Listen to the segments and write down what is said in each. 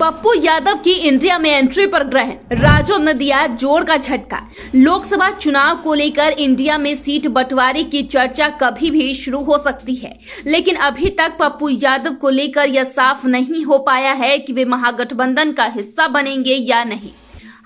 पप्पू यादव की इंडिया में एंट्री पर ग्रहण, राजद ने दिया जोर का झटका। लोकसभा चुनाव को लेकर इंडिया में सीट बंटवारे की चर्चा कभी भी शुरू हो सकती है, लेकिन अभी तक पप्पू यादव को लेकर यह साफ नहीं हो पाया है कि वे महागठबंधन का हिस्सा बनेंगे या नहीं।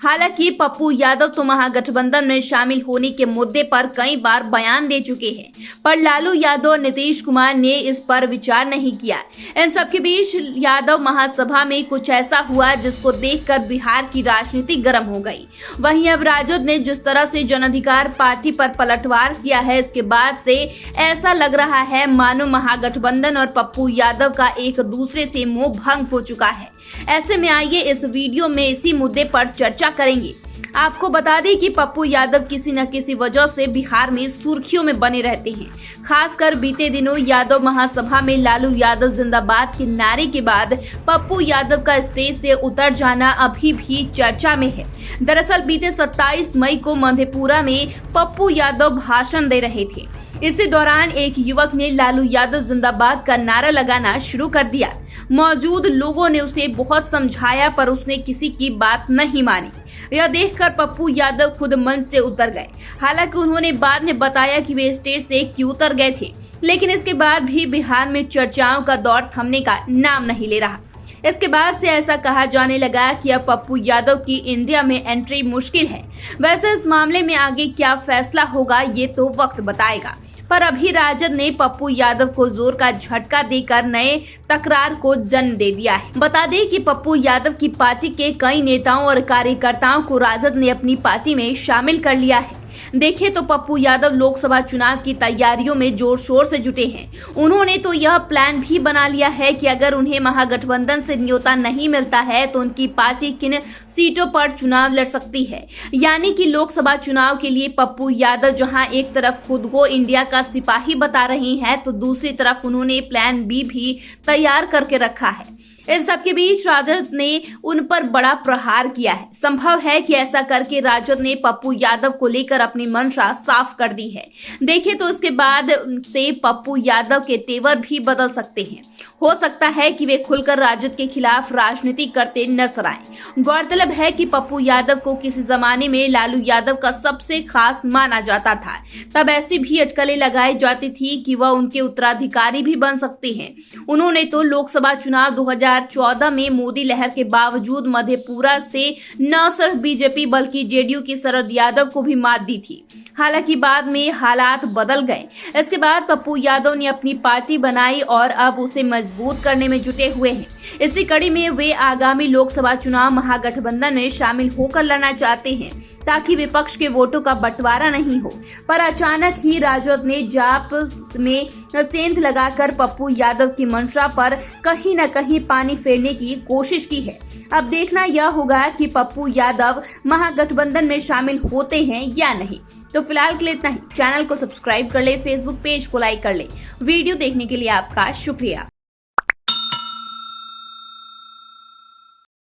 हालांकि पप्पू यादव तो महागठबंधन में शामिल होने के मुद्दे पर कई बार बयान दे चुके हैं, पर लालू यादव और नीतीश कुमार ने इस पर विचार नहीं किया। इन सबके बीच यादव महासभा में कुछ ऐसा हुआ जिसको देखकर बिहार की राजनीति गर्म हो गई। वहीं अब राजद ने जिस तरह से जन अधिकार पार्टी पर पलटवार किया है, इसके बाद से ऐसा लग रहा है मानो महागठबंधन और पप्पू यादव का एक दूसरे से मोह भंग हो चुका है। ऐसे में आइए इस वीडियो में इसी मुद्दे पर चर्चा करेंगे। आपको बता दें कि पप्पू यादव किसी न किसी वजह से बिहार में सुर्खियों में बने रहते हैं। खासकर बीते दिनों यादव महासभा में लालू यादव जिंदाबाद के नारे के बाद पप्पू यादव का स्टेज से उतर जाना अभी भी चर्चा में है। दरअसल बीते 27 मई को मधेपुरा में पप्पू यादव भाषण दे रहे थे। इसी दौरान एक युवक ने लालू यादव जिंदाबाद का नारा लगाना शुरू कर दिया। मौजूद लोगों ने उसे बहुत समझाया, पर उसने किसी की बात नहीं मानी। यह देखकर पप्पू यादव खुद मंच से उतर गए। हालांकि उन्होंने बाद में बताया कि वे स्टेज से क्यों उतर गए थे, लेकिन इसके बाद भी बिहार में चर्चाओं का दौर थमने का नाम नहीं ले रहा। इसके बाद से ऐसा कहा जाने लगा कि अब पप्पू यादव की इंडिया में एंट्री मुश्किल है। वैसे इस मामले में आगे क्या फैसला होगा ये तो वक्त बताएगा, पर अभी राजद ने पप्पू यादव को जोर का झटका देकर नए तकरार को जन्म दे दिया है। बता दें कि पप्पू यादव की पार्टी के कई नेताओं और कार्यकर्ताओं को राजद ने अपनी पार्टी में शामिल कर लिया है। देखें तो पप्पू यादव लोकसभा चुनाव की तैयारियों में जोर शोर से जुटे हैं। उन्होंने तो यह प्लान भी बना लिया है कि अगर उन्हें महागठबंधन से न्योता नहीं मिलता है तो उनकी पार्टी किन सीटों पर चुनाव लड़ सकती है। यानी कि लोकसभा चुनाव के लिए पप्पू यादव जहां एक तरफ खुद को इंडिया का सिपाही बता रहे हैं, तो दूसरी तरफ उन्होंने प्लान बी भी तैयार करके रखा है। इन सबके बीच राजद ने उन पर बड़ा प्रहार किया है। संभव है कि ऐसा करके राजद ने पप्पू यादव को लेकर अपनी मंशा साफ कर दी है। देखें तो इसके बाद से पप्पू यादव के तेवर भी बदल सकते हैं। हो सकता है कि वे खुलकर राजद के खिलाफ राजनीति करते नजर आएं। गौरतलब है कि पप्पू यादव को किसी जमाने में लालू यादव का सबसे खास माना जाता था। तब ऐसी भी अटकलें लगाई जाती थी कि वह उनके उत्तराधिकारी भी बन सकते हैं। उन्होंने तो लोकसभा चुनाव 2014 में मोदी लहर के बावजूद मधेपुरा से न सिर्फ बीजेपी बल्कि जेडीयू की शरद यादव को भी मात दी थी। हालांकि बाद में हालात बदल गए। इसके बाद पप्पू यादव ने अपनी पार्टी बनाई और अब उसे मजबूत करने में जुटे हुए हैं। इसी कड़ी में वे आगामी लोकसभा चुनाव महागठबंधन में शामिल होकर लड़ना चाहते हैं, ताकि विपक्ष के वोटों का बंटवारा नहीं हो। पर अचानक ही राजद ने जाप में सेंध लगाकर पप्पू यादव की मंशा पर कहीं न कहीं पानी फेरने की कोशिश की है। अब देखना यह होगा कि पप्पू यादव महागठबंधन में शामिल होते हैं या नहीं। तो फिलहाल के लिए इतना ही। चैनल को सब्सक्राइब कर ले, फेसबुक पेज को लाइक कर ले। वीडियो देखने के लिए आपका शुक्रिया।